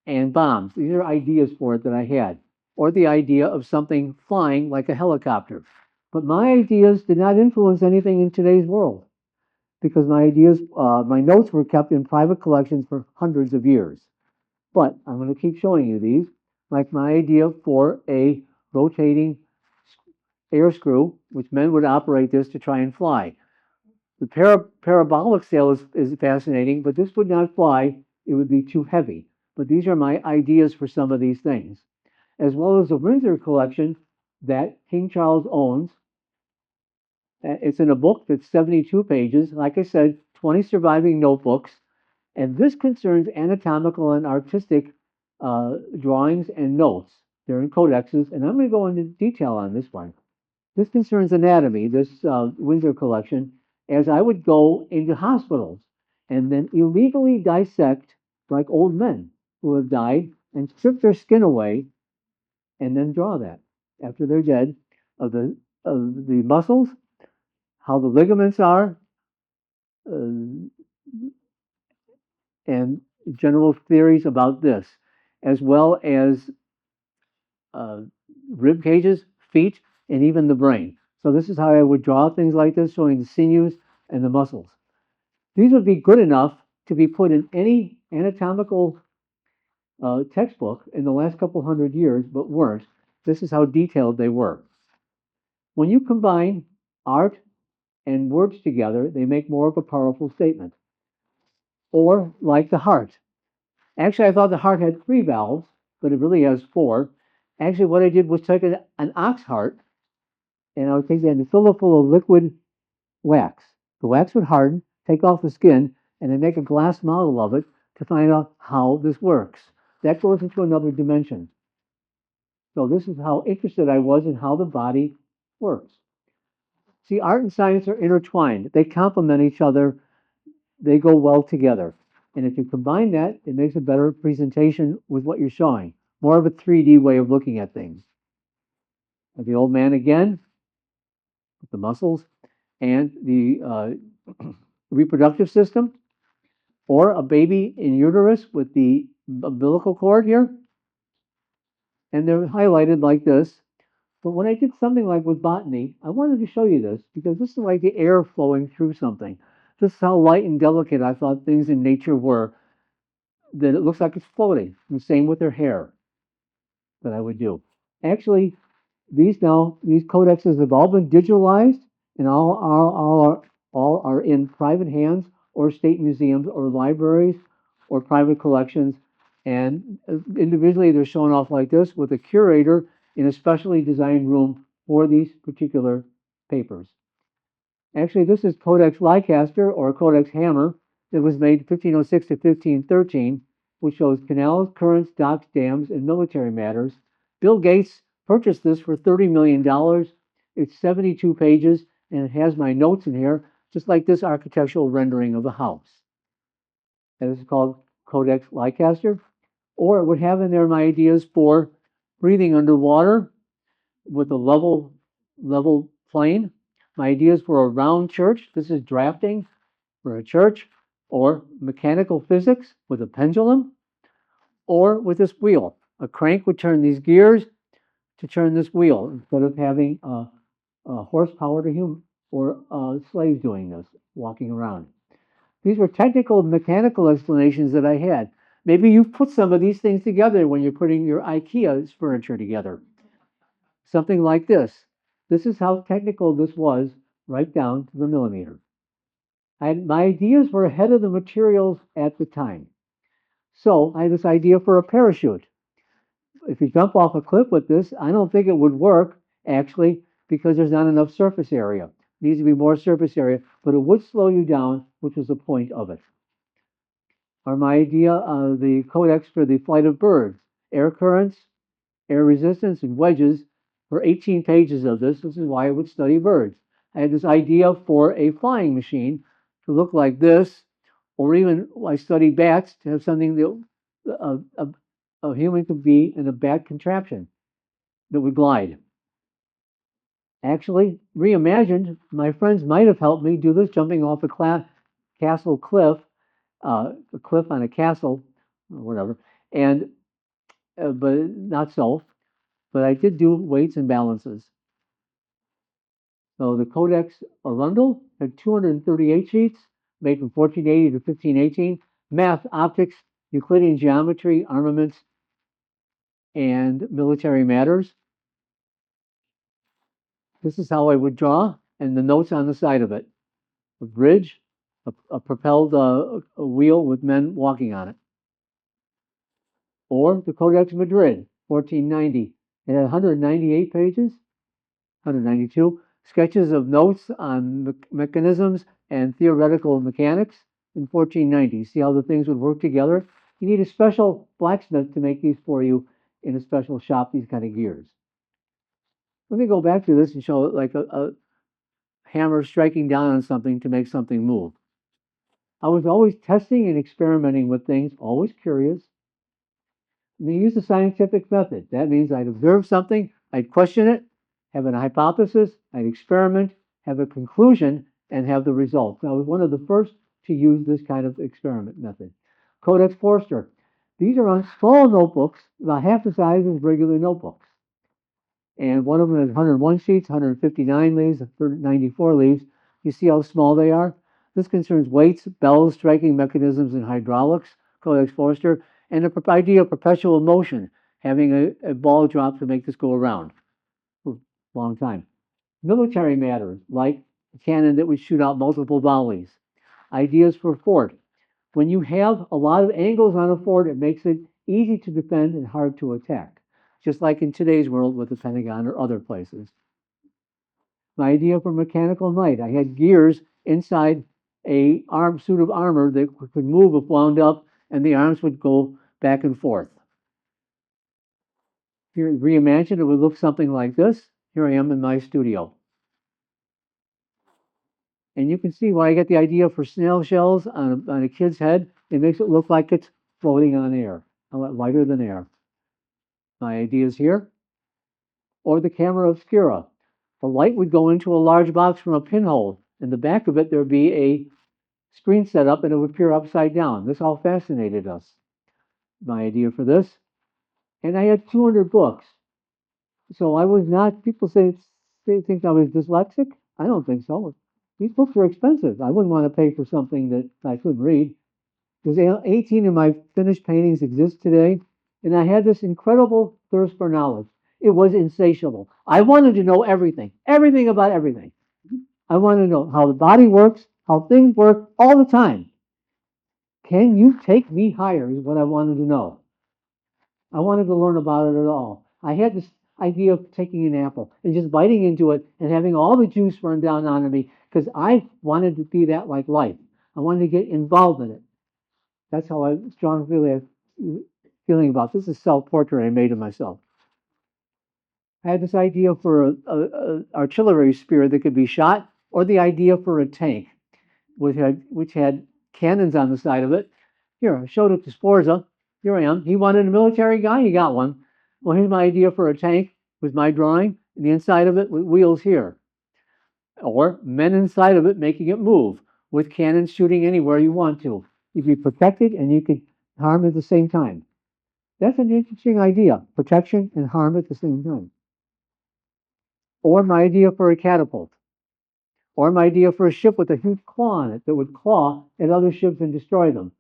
and bombs. These are ideas for it that I had. Or the idea of something flying like a helicopter. But my ideas did not influence anything in today's world, because my ideas, my notes were kept in private collections for hundreds of years. But I'm going to keep showing you these, like my idea for a rotating air screw, which men would operate this to try and fly. The parabolic sail is fascinating, but this would not fly. It would be too heavy. But these are my ideas for some of these things, as well as the Windsor collection that King Charles owns. It's in a book that's 72 pages. Like I said, 20 surviving notebooks. And this concerns anatomical and artistic drawings and notes. They're in codexes, and I'm going to go into detail on this one. This concerns anatomy, this Windsor collection, as I would go into hospitals and then illegally dissect, like old men who have died, and strip their skin away and then draw that after they're dead of the muscles, how the ligaments are, and general theories about this, as well as rib cages, feet, and even the brain. So this is how I would draw things like this, showing the sinews and the muscles. These would be good enough to be put in any anatomical textbook in the last couple hundred years, but weren't. This is how detailed they were. When you combine art and words together, they make more of a powerful statement. Or like the heart. Actually, I thought the heart had 3 valves, but it really has 4. Actually, what I did was take an ox heart, and I would take that and fill it full of liquid wax. The wax would harden, take off the skin, and then make a glass model of it to find out how this works. that goes into another dimension. So this is how interested I was in how the body works. See, art and science are intertwined. They complement each other. They go well together. And if you combine that, it makes a better presentation with what you're showing. More of a 3D way of looking at things. The old man again, with the muscles, and the reproductive system, or a baby in uterus with the umbilical cord here. And they're highlighted like this. But when I did something like with botany, I wanted to show you this because this is like the air flowing through something. This is how light and delicate I thought things in nature were, that it looks like it's floating. And same with their hair that I would do. Actually, these codexes have all been digitalized and all are in private hands or state museums or libraries or private collections. And individually, they're shown off like this with a curator in a specially designed room for these particular papers. Actually, this is Codex Leicester or Codex Hammer that was made 1506 to 1513, which shows canals, currents, docks, dams, and military matters. Bill Gates purchased this for $30 million. It's 72 pages, and it has my notes in here, just like this architectural rendering of a house. And this is called Codex Leicester. Or it would have in there my ideas for breathing underwater with a level plane. My ideas for a round church. This is drafting for a church, or mechanical physics with a pendulum, or with this wheel. A crank would turn these gears to turn this wheel instead of having a horsepower to human or slaves doing this, walking around. These were technical mechanical explanations that I had. Maybe you've put some of these things together when you're putting your IKEA furniture together. Something like this. This is how technical this was, right down to the millimeter. My ideas were ahead of the materials at the time. So I had this idea for a parachute. If you jump off a cliff with this, I don't think it would work, actually, because there's not enough surface area. It needs to be more surface area, but it would slow you down, which was the point of it. Or my idea of the codex for the flight of birds, air currents, air resistance, and wedges. For 18 pages of this. This is why I would study birds. I had this idea for a flying machine to look like this, or even I studied bats to have something that a human could be in a bat contraption that would glide. Actually, reimagined, my friends might have helped me do this jumping off a castle cliff, a cliff on a castle, or whatever, and but not so. But I did do weights and balances. So the Codex Arundel had 238 sheets, made from 1480 to 1518. Math, optics, Euclidean geometry, armaments, and military matters. This is how I would draw, and the notes on the side of it. A bridge, a propelled a wheel with men walking on it. Or the Codex Madrid, 1490. It had 198 pages, 192. Sketches of notes on mechanisms and theoretical mechanics in 1490. See how the things would work together? You need a special blacksmith to make these for you in a special shop, these kind of gears. Let me go back to this and show it like a hammer striking down on something to make something move. I was always testing and experimenting with things, always curious. And they use the scientific method. That means I'd observe something, I'd question it, have an hypothesis, I'd experiment, have a conclusion, and have the results. I was one of the first to use this kind of experiment method. Codex Forster. These are on small notebooks, about half the size of regular notebooks. And one of them has 101 sheets, 159 leaves, 94 leaves. You see how small they are? This concerns weights, bells, striking mechanisms, and hydraulics, Codex Forster, and the idea of perpetual motion, having a ball drop to make this go around for a long time. Military matters, like a cannon that would shoot out multiple volleys. Ideas for fort. When you have a lot of angles on a fort, it makes it easy to defend and hard to attack, just like in today's world with the Pentagon or other places. My idea for mechanical knight. I had gears inside suit of armor that could move if wound up, and the arms would go back and forth. Here, reimagined, it would look something like this. Here I am in my studio. And you can see why I get the idea for snail shells on a kid's head. It makes it look like it's floating on air, a lot lighter than air. My ideas here. Or the camera obscura. The light would go into a large box from a pinhole. In the back of it, there would be a screen set up and it would appear upside down. This all fascinated us. My idea for this. And I had 200 books. So I was not, people say they think I was dyslexic. I don't think so. These books are expensive. I wouldn't want to pay for something that I couldn't read. Because 18 of my finished paintings exist today, and I had this incredible thirst for knowledge. It was insatiable. I wanted to know everything, everything about everything. I wanted to know how the body works, how things work all the time. Can you take me higher is what I wanted to know. I wanted to learn about it at all. I had this idea of taking an apple and just biting into it and having all the juice run down onto me because I wanted to be that like life. I wanted to get involved in it. That's how I strongly feeling about this. Is self-portrait I made of myself. I had this idea for a artillery spear that could be shot, or the idea for a tank, which had cannons on the side of it. Here, I showed it to Sforza. Here I am. He wanted a military guy. He got one. Well, here's my idea for a tank with my drawing, and the inside of it with wheels here, or men inside of it making it move with cannons shooting anywhere you want to. You'd be protected and you could harm at the same time. That's an interesting idea, protection and harm at the same time. Or my idea for a catapult. Or my idea for a ship with a huge claw on it that would claw at other ships and destroy them.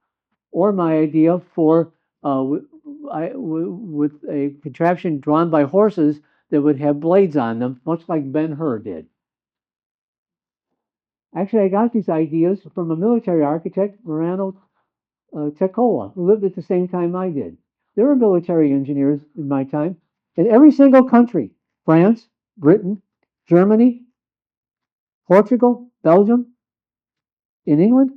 Or my idea for with a contraption drawn by horses that would have blades on them, much like Ben-Hur did. Actually, I got these ideas from a military architect, Morano Tecola, who lived at the same time I did. There were military engineers in my time in every single country: France, Britain, Germany, Portugal, Belgium, in England.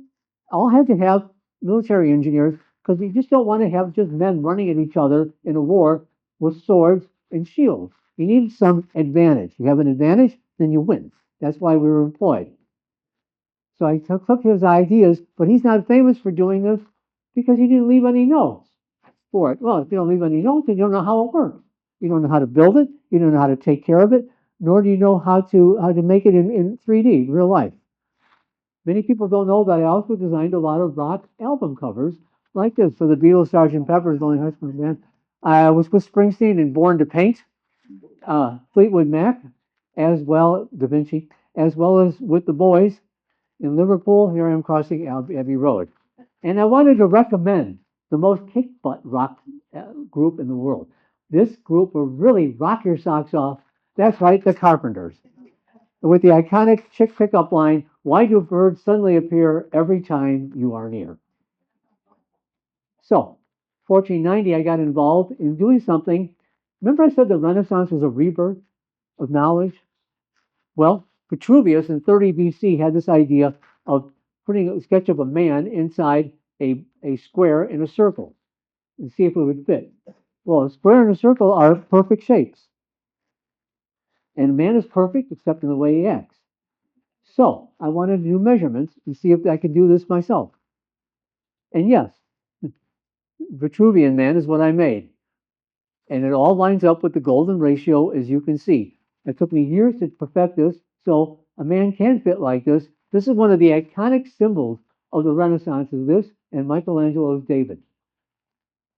All had to have military engineers because you just don't want to have just men running at each other in a war with swords and shields. You need some advantage. You have an advantage, then you win. That's why we were employed. So I took his ideas, but he's not famous for doing this because he didn't leave any notes for it. Well, if you don't leave any notes, then you don't know how it works. You don't know how to build it. You don't know how to take care of it, nor do you know how to make it in 3D, real life. Many people don't know that I also designed a lot of rock album covers like this for the Beatles, Sgt. Pepper's Lonely Hearts Club Band. I was with Springsteen and Born to Paint, Fleetwood Mac, as well, Davinci, as well as with the Boys in Liverpool. Here I am crossing Abbey Road. And I wanted to recommend the most kick-butt rock group in the world. This group will really rock your socks off. That's right, the Carpenters. With the iconic chick pickup line, "Why do birds suddenly appear every time you are near?" So, 1490, I got involved in doing something. Remember I said the Renaissance was a rebirth of knowledge? Well, Vitruvius in 30 BC had this idea of putting a sketch of a man inside a square in a circle and see if it would fit. Well, a square and a circle are perfect shapes. And man is perfect except in the way he acts. So I wanted to do measurements and see if I could do this myself. And yes, Vitruvian man is what I made. And it all lines up with the golden ratio, as you can see. It took me years to perfect this, so a man can fit like this. This is one of the iconic symbols of the Renaissance, is this, and Michelangelo's David.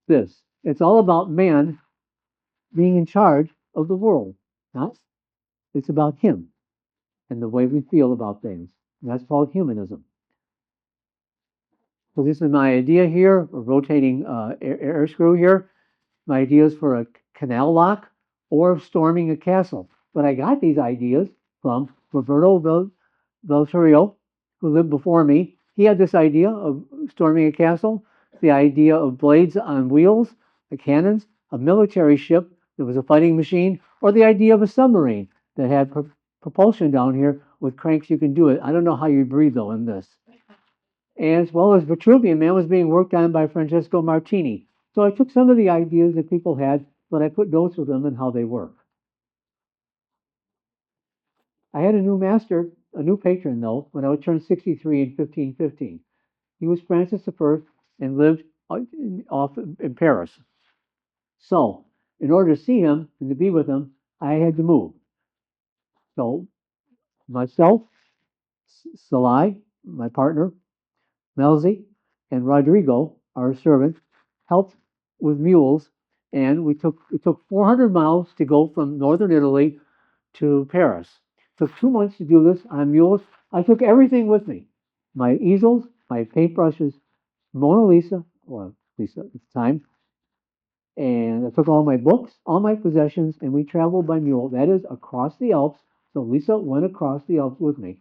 This. It's all about man being in charge of the world. Not, it's about him and the way we feel about things. And that's called humanism. So this is my idea here, a rotating air screw here. My ideas for a canal lock or storming a castle. But I got these ideas from Roberto Belturio, who lived before me. He had this idea of storming a castle, the idea of blades on wheels, the cannons, a military ship that was a fighting machine, or the idea of a submarine that had propulsion down here with cranks you can do it. I don't know how you breathe, though, in this. As well as Vitruvian Man was being worked on by Francesco Martini. So I took some of the ideas that people had but I put notes with them on how they work. I had a new master, a new patron, though, when I would turn 63 in 1515. He was Francis I and lived off in Paris. So, in order to see him and to be with him, I had to move. So, myself, Salai, my partner, Melzi, and Rodrigo, our servant, helped with mules, and it took 400 miles to go from northern Italy to Paris. It took 2 months to do this on mules. I took everything with me: my easels, my paintbrushes, Mona Lisa, or Lisa at the time, and I took all my books, all my possessions, and we traveled by mule. That is across the Alps. So Lisa went across the Alps with me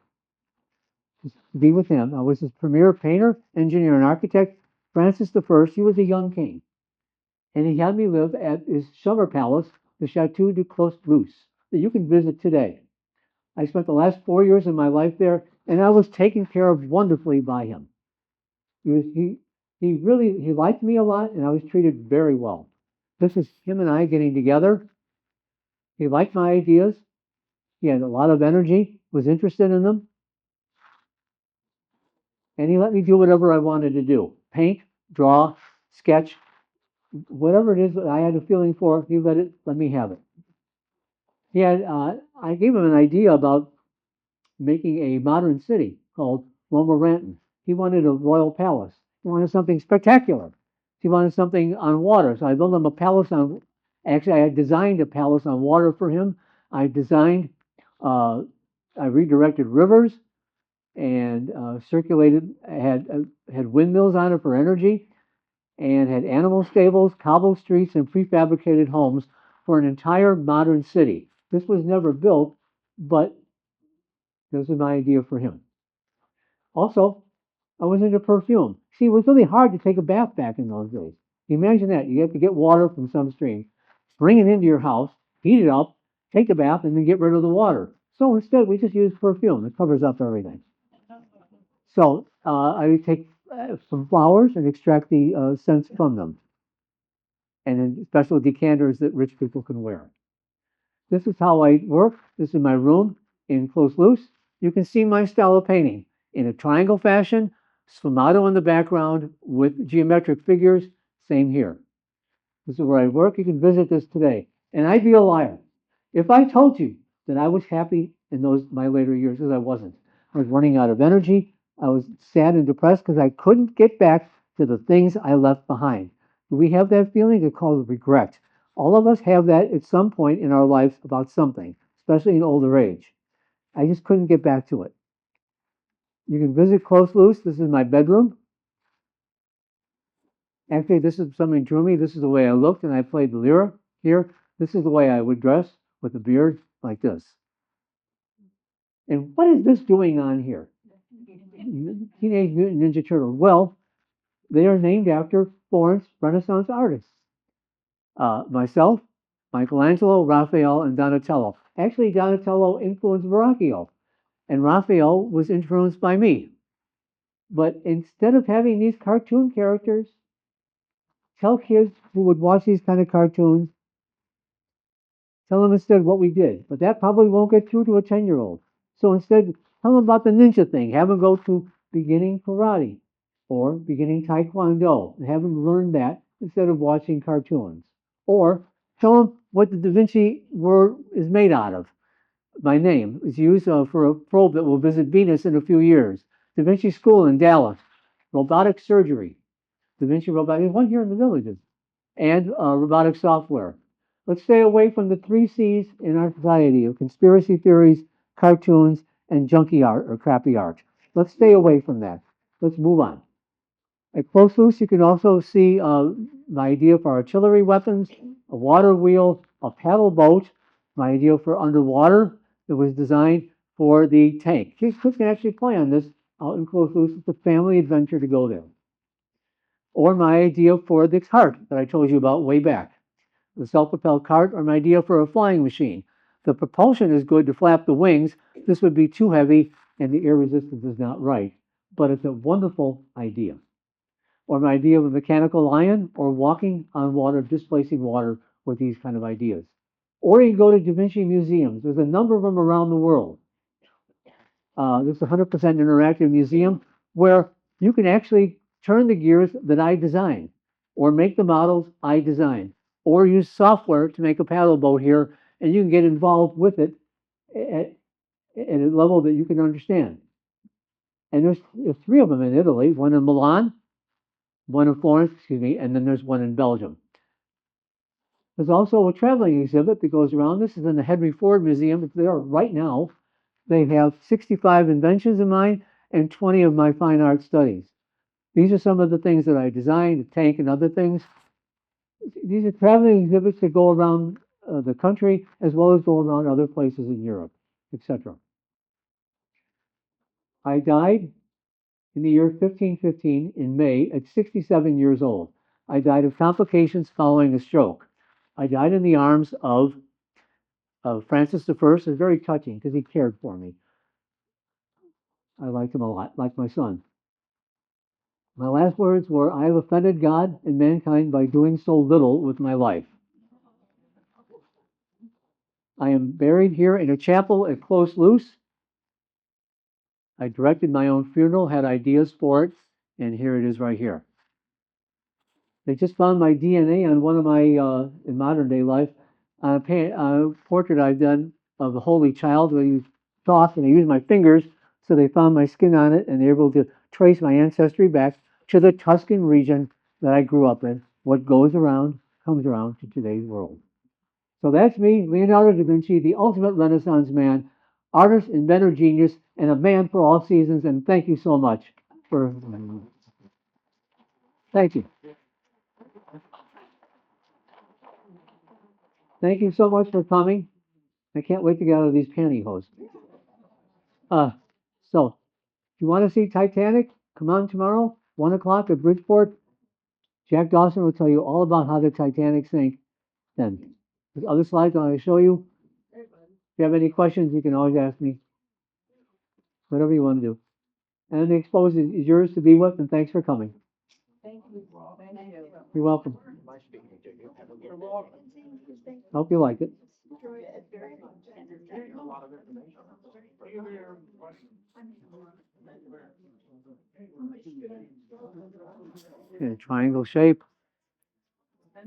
to be with him. I was his premier painter, engineer, and architect. Francis I, he was a young king, and he had me live at his summer palace, the Chateau de Clos-Luz, that you can visit today. I spent the last 4 years of my life there, and I was taken care of wonderfully by him. He really he liked me a lot, and I was treated very well. This is him and I getting together. He liked my ideas. He had a lot of energy, was interested in them, and he let me do whatever I wanted to do: paint, draw, sketch, whatever it is that I had a feeling for. He let me have it. I gave him an idea about making a modern city called Romorantin. He wanted a royal palace. He wanted something spectacular. He wanted something on water. So I built him a palace on. Actually, I had designed a palace on water for him. I designed. Uh, I redirected rivers and circulated. Had windmills on it for energy, and had animal stables, cobble streets, and prefabricated homes for an entire modern city. This was never built, but this was my idea for him. Also, I was into perfume. See, it was really hard to take a bath back in those days. Imagine that. You have to get water from some stream, bring it into your house, heat it up, take a bath, and then get rid of the water. So instead, we just use perfume. It covers up everything. So I would take some flowers and extract the scents from them, and then special decanters that rich people can wear. This is how I work. This is my room in Close Loose. You can see my style of painting in a triangle fashion, sfumato in the background with geometric figures. Same here. This is where I work. You can visit this today. And I'd be a liar if I told you that I was happy in those my later years, because I wasn't. I was running out of energy. I was sad and depressed because I couldn't get back to the things I left behind. Do we have that feeling? It's called regret. All of us have that at some point in our lives about something, especially in older age. I just couldn't get back to it. You can visit Close Loose. This is my bedroom. Actually, this is something drew me. This is the way I looked, and I played the lyra here. This is the way I would dress with a beard like this. And what is this doing on here? Teenage Mutant Ninja Turtle. Well, they are named after Florence Renaissance artists. Myself, Michelangelo, Raphael, and Donatello. Actually, Donatello influenced Verrocchio, and Raphael was influenced by me. But instead of having these cartoon characters, tell kids who would watch these kind of cartoons, tell them instead what we did. But that probably won't get through to a 10-year-old. So instead, tell them about the ninja thing. Have them go to beginning karate or beginning taekwondo and have them learn that instead of watching cartoons. Or tell them what the Davinci word is made out of. My name is used for a probe that will visit Venus in a few years. Davinci School in Dallas. Robotic surgery. Davinci robotic. One here in the villages. And robotic software. Let's stay away from the 3 C's in our society of conspiracy theories, cartoons, and junky art or crappy art. Let's stay away from that. Let's move on. At Close Loose, you can also see my idea for artillery weapons, a water wheel, a paddle boat, my idea for underwater that was designed for the tank. Kids can actually play on this out in Close Loose. It's a family adventure to go there. Or my idea for the cart that I told you about way back. The self-propelled cart, or my idea for a flying machine. The propulsion is good to flap the wings. This would be too heavy and the air resistance is not right. But it's a wonderful idea. Or my idea of a mechanical lion or walking on water, displacing water with these kind of ideas. Or you can go to Davinci museums. There's a number of them around the world. This is a 100% interactive museum where you can actually turn the gears that I designed, or make the models I designed, or use software to make a paddle boat here, and you can get involved with it at a level that you can understand. And there's three of them in Italy, one in Milan, one in Florence, excuse me, and then there's one in Belgium. There's also a traveling exhibit that goes around. This is in the Henry Ford Museum. It's there right now. They have 65 inventions of mine and 20 of my fine art studies. These are some of the things that I designed, the tank and other things. These are traveling exhibits that go around the country as well as go around other places in Europe, etc. I died in the year 1515 in May at 67 years old. I died of complications following a stroke. I died in the arms of Francis I. It's very touching because he cared for me. I liked him a lot, like my son. My last words were, I have offended God and mankind by doing so little with my life. I am buried here in a chapel at Close Loose. I directed my own funeral, had ideas for it, and here it is right here. They just found my DNA on one of my, in modern day life, a portrait I've done of the Holy Child where you toss and I used my fingers, so they found my skin on it and they're able to trace my ancestry back to the Tuscan region that I grew up in. What goes around comes around to today's world. So that's me, Leonardo da Vinci, the ultimate Renaissance man, artist, inventor, genius, and a man for all seasons. And thank you so much for. Thank you. Thank you so much for coming. I can't wait to get out of these pantyhose. Uh, so, if you want to see Titanic, come on tomorrow, 1 o'clock at Bridgeport. Jack Dawson will tell you all about how the Titanic sank then. There's other slides I want to show you. If you have any questions, you can always ask me. Whatever you want to do. And the exposed is yours to be with, and thanks for coming. Thank you. You're welcome. Hope you like it. In a triangle shape.
What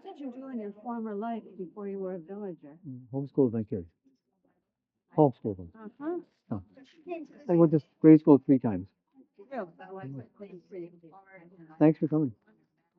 did you do in your former life before you were a villager?
Homeschooled my kids. Homeschooled them.
Uh-huh.
Oh. I went to grade school 3 times. Thanks for coming.